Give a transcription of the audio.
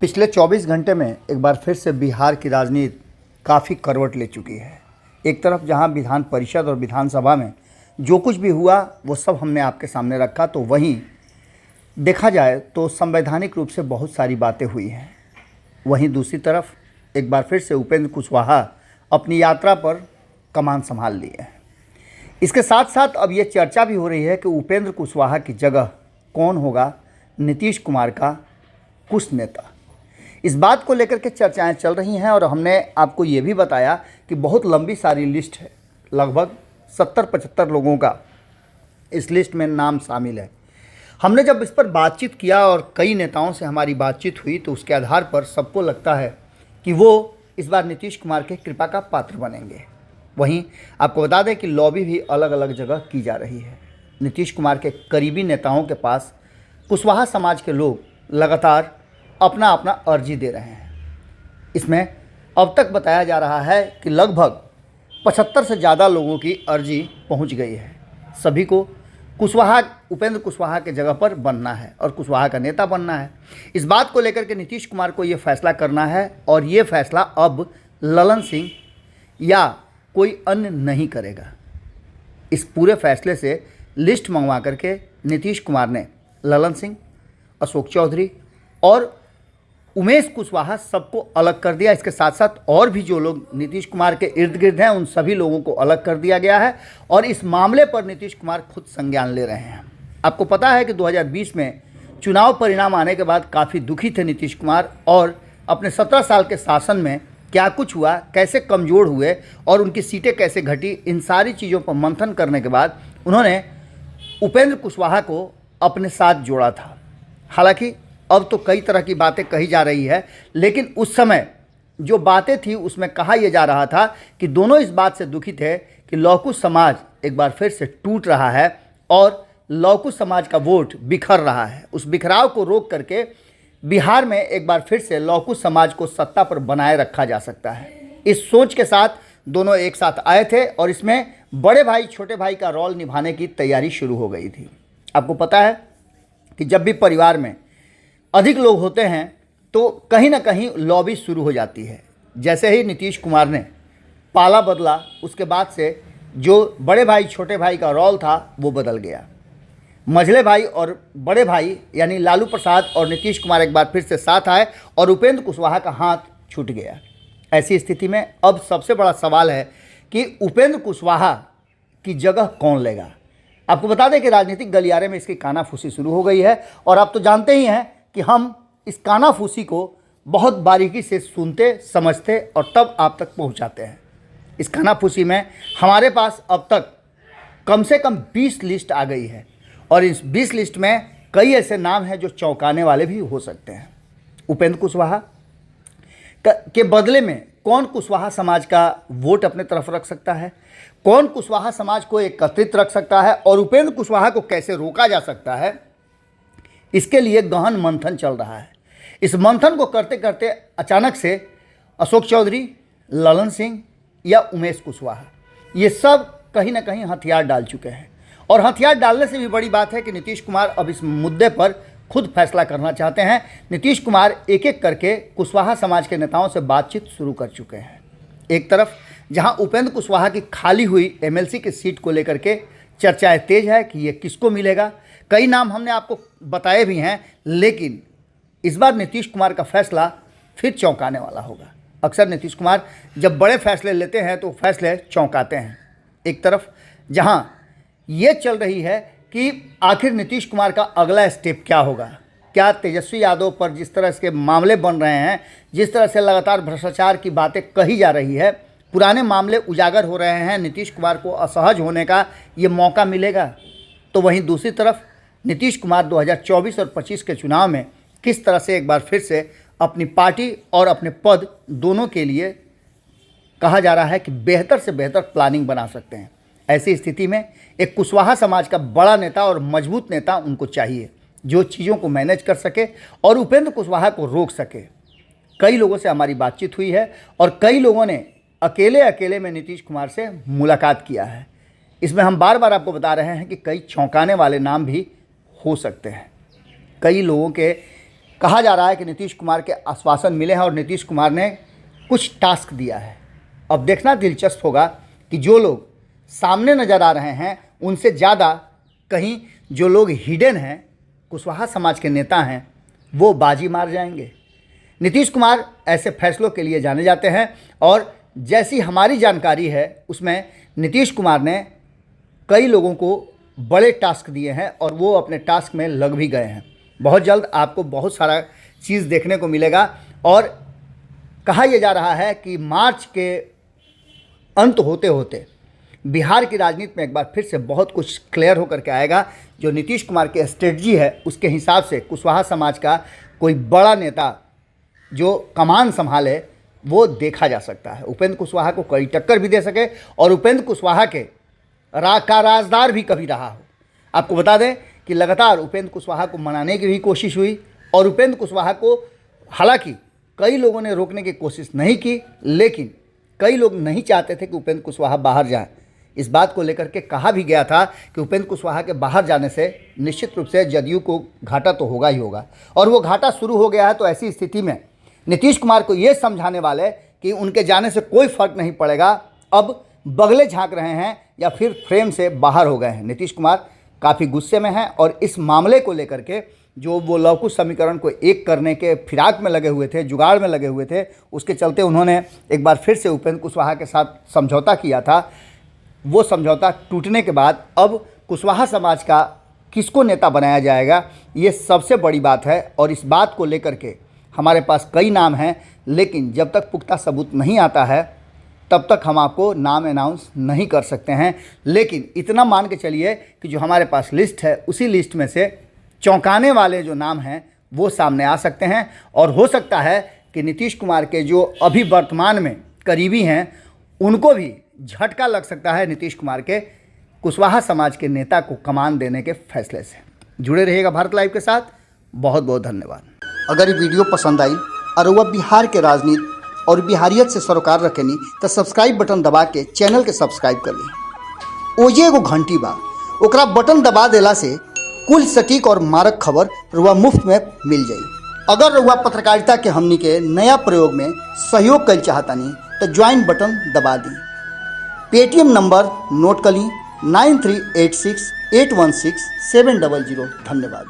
पिछले 24 घंटे में एक बार फिर से बिहार की राजनीति काफ़ी करवट ले चुकी है। एक तरफ जहां विधान परिषद और विधानसभा में जो कुछ भी हुआ वो सब हमने आपके सामने रखा, तो वहीं देखा जाए तो संवैधानिक रूप से बहुत सारी बातें हुई हैं। वहीं दूसरी तरफ एक बार फिर से उपेंद्र कुशवाहा अपनी यात्रा पर कमान संभाल लिए हैं। इसके साथ साथ अब ये चर्चा भी हो रही है कि उपेंद्र कुशवाहा की जगह कौन होगा नीतीश कुमार का कुछ नेता। इस बात को लेकर के चर्चाएं चल रही हैं और हमने आपको ये भी बताया कि बहुत लंबी सारी लिस्ट है, लगभग 70-75 लोगों का इस लिस्ट में नाम शामिल है। हमने जब इस पर बातचीत किया और कई नेताओं से हमारी बातचीत हुई तो उसके आधार पर सबको लगता है कि वो इस बार नीतीश कुमार के कृपा का पात्र बनेंगे। वहीं आपको बता दें कि लॉबी भी अलग अलग जगह की जा रही है। नीतीश कुमार के करीबी नेताओं के पास कुशवाहा समाज के लोग लगातार अपना अपना अर्जी दे रहे हैं। इसमें अब तक बताया जा रहा है कि लगभग 75 से ज़्यादा लोगों की अर्जी पहुंच गई है। सभी को उपेंद्र कुशवाहा के जगह पर बनना है और कुशवाहा का नेता बनना है। इस बात को लेकर के नीतीश कुमार को ये फैसला करना है और ये फैसला अब ललन सिंह या कोई अन्य नहीं करेगा। इस पूरे फैसले से लिस्ट मंगवा करके नीतीश कुमार ने ललन सिंह, अशोक चौधरी और उमेश कुशवाहा सबको अलग कर दिया। इसके साथ साथ और भी जो लोग नीतीश कुमार के इर्द गिर्द हैं उन सभी लोगों को अलग कर दिया गया है और इस मामले पर नीतीश कुमार खुद संज्ञान ले रहे हैं। आपको पता है कि 2020 में चुनाव परिणाम आने के बाद काफ़ी दुखी थे नीतीश कुमार और अपने 17 साल के शासन में क्या कुछ हुआ, कैसे कमज़ोर हुए और उनकी सीटें कैसे घटी, इन सारी चीज़ों पर मंथन करने के बाद उन्होंने उपेंद्र कुशवाहा को अपने साथ जोड़ा था। हालांकि अब तो कई तरह की बातें कही जा रही है, लेकिन उस समय जो बातें थी उसमें कहा यह जा रहा था कि दोनों इस बात से दुखी थे कि लौकुश समाज एक बार फिर से टूट रहा है और लौकुश समाज का वोट बिखर रहा है। उस बिखराव को रोक करके बिहार में एक बार फिर से लौकुश समाज को सत्ता पर बनाए रखा जा सकता है। इस सोच के साथ दोनों एक साथ आए थे और इसमें बड़े भाई छोटे भाई का रोल निभाने की तैयारी शुरू हो गई थी। आपको पता है कि जब भी परिवार में अधिक लोग होते हैं तो कहीं ना कहीं लॉबी शुरू हो जाती है। जैसे ही नीतीश कुमार ने पाला बदला उसके बाद से जो बड़े भाई छोटे भाई का रोल था वो बदल गया। मझले भाई और बड़े भाई यानी लालू प्रसाद और नीतीश कुमार एक बार फिर से साथ आए और उपेंद्र कुशवाहा का हाथ छूट गया। ऐसी स्थिति में अब सबसे बड़ा सवाल है कि उपेंद्र कुशवाहा की जगह कौन लेगा। आपको बता दें कि राजनीतिक गलियारे में इसकी कानाफूसी शुरू हो गई है और आप तो जानते ही हैं कि हम इस कानाफूसी को बहुत बारीकी से सुनते समझते और तब आप तक पहुंचाते हैं। इस कानाफूसी में हमारे पास अब तक कम से कम 20 लिस्ट आ गई है और इस 20 लिस्ट में कई ऐसे नाम हैं जो चौंकाने वाले भी हो सकते हैं। उपेंद्र कुशवाहा के बदले में कौन कुशवाहा समाज का वोट अपने तरफ रख सकता है, कौन कुशवाहा समाज को एकत्रित रख सकता है और उपेंद्र कुशवाहा को कैसे रोका जा सकता है, इसके लिए गहन मंथन चल रहा है। इस मंथन को करते करते अचानक से अशोक चौधरी, ललन सिंह या उमेश कुशवाहा ये सब कहीं ना कहीं हथियार डाल चुके हैं और हथियार डालने से भी बड़ी बात है कि नीतीश कुमार अब इस मुद्दे पर खुद फैसला करना चाहते हैं। नीतीश कुमार एक एक करके कुशवाहा समाज के नेताओं से बातचीत शुरू कर चुके हैं। एक तरफ जहां उपेंद्र कुशवाहा की खाली हुई एमएलसी की सीट को लेकर के चर्चाएं तेज है कि ये किसको मिलेगा। कई नाम हमने आपको बताए भी हैं, लेकिन इस बार नीतीश कुमार का फैसला फिर चौंकाने वाला होगा। अक्सर नीतीश कुमार जब बड़े फैसले लेते हैं तो फैसले चौंकाते हैं। एक तरफ जहां ये चल रही है कि आखिर नीतीश कुमार का अगला स्टेप क्या होगा, क्या तेजस्वी यादव पर जिस तरह के मामले बन रहे हैं, जिस तरह से लगातार भ्रष्टाचार की बातें कही जा रही है, पुराने मामले उजागर हो रहे हैं, नीतीश कुमार को असहज होने का ये मौका मिलेगा। तो वहीं दूसरी तरफ नीतीश कुमार 2024 और 25 के चुनाव में किस तरह से एक बार फिर से अपनी पार्टी और अपने पद दोनों के लिए कहा जा रहा है कि बेहतर से बेहतर प्लानिंग बना सकते हैं। ऐसी स्थिति में एक कुशवाहा समाज का बड़ा नेता और मजबूत नेता उनको चाहिए जो चीज़ों को मैनेज कर सके और उपेंद्र कुशवाहा को रोक सके। कई लोगों से हमारी बातचीत हुई है और कई लोगों ने अकेले अकेले में नीतीश कुमार से मुलाकात किया है। इसमें हम बार बार आपको बता रहे हैं कि कई चौंकाने वाले नाम भी हो सकते हैं। कई लोगों के कहा जा रहा है कि नीतीश कुमार के आश्वासन मिले हैं और नीतीश कुमार ने कुछ टास्क दिया है। अब देखना दिलचस्प होगा कि जो लोग सामने नज़र आ रहे हैं उनसे ज़्यादा कहीं जो लोग हिडन हैं, कुशवाहा समाज के नेता हैं, वो बाजी मार जाएंगे। नीतीश कुमार ऐसे फैसलों के लिए जाने जाते हैं और जैसी हमारी जानकारी है उसमें नीतीश कुमार ने कई लोगों को बड़े टास्क दिए हैं और वो अपने टास्क में लग भी गए हैं। बहुत जल्द आपको बहुत सारा चीज़ देखने को मिलेगा और कहा यह जा रहा है कि मार्च के अंत होते होते बिहार की राजनीति में एक बार फिर से बहुत कुछ क्लियर होकर के आएगा। जो नीतीश कुमार की स्ट्रेटजी है उसके हिसाब से कुशवाहा समाज का कोई बड़ा नेता जो कमान संभाले वो देखा जा सकता है। उपेंद्र कुशवाहा को कड़ी टक्कर भी दे सके और उपेंद्र कुशवाहा के राजदार भी कभी रहा हो। आपको बता दें कि लगातार उपेंद्र कुशवाहा को मनाने की भी कोशिश हुई और उपेंद्र कुशवाहा को हालांकि कई लोगों ने रोकने की कोशिश नहीं की, लेकिन कई लोग नहीं चाहते थे कि उपेंद्र कुशवाहा बाहर जाए। इस बात को लेकर के कहा भी गया था कि उपेंद्र कुशवाहा के बाहर जाने से निश्चित रूप से जदयू को घाटा तो होगा ही होगा और वो घाटा शुरू हो गया है। तो ऐसी स्थिति में नीतीश कुमार को ये समझाने वाले कि उनके जाने से कोई फर्क नहीं पड़ेगा, अब बगले झांक रहे हैं या फिर फ्रेम से बाहर हो गए हैं। नीतीश कुमार काफ़ी गुस्से में हैं और इस मामले को लेकर के जो वो लवकुश समीकरण को एक करने के फिराक में लगे हुए थे, जुगाड़ में लगे हुए थे, उसके चलते उन्होंने एक बार फिर से उपेंद्र कुशवाहा के साथ समझौता किया था। वो समझौता टूटने के बाद अब कुशवाहा समाज का किसको नेता बनाया जाएगा, ये सबसे बड़ी बात है। और इस बात को लेकर के हमारे पास कई नाम हैं, लेकिन जब तक पुख्ता सबूत नहीं आता है तब तक हम आपको नाम अनाउंस नहीं कर सकते हैं। लेकिन इतना मान के चलिए कि जो हमारे पास लिस्ट है उसी लिस्ट में से चौंकाने वाले जो नाम हैं वो सामने आ सकते हैं और हो सकता है कि नीतीश कुमार के जो अभी वर्तमान में करीबी हैं उनको भी झटका लग सकता है नीतीश कुमार के कुशवाहा समाज के नेता को कमान देने के फैसले से। जुड़े रहिएगा भारत लाइव के साथ। बहुत बहुत धन्यवाद। अगर ये वीडियो पसंद आई और वह बिहार के राजनीति और बिहारियत से सरोकार रखेनी तो सब्सक्राइब बटन दबा के चैनल के सब्सक्राइब कर ली। ओजे एगो घंटी बा, ओकरा बटन दबा देला से कुल सटीक और मारक खबर रुआ मुफ्त में मिल जाई। अगर रुआ पत्रकारिता के हमनी के नया प्रयोग में सहयोग कर चाहतानी तो ज्वाइन बटन दबा दी। पेटीएम नंबर नोट कर ली 9386816700। धन्यवाद।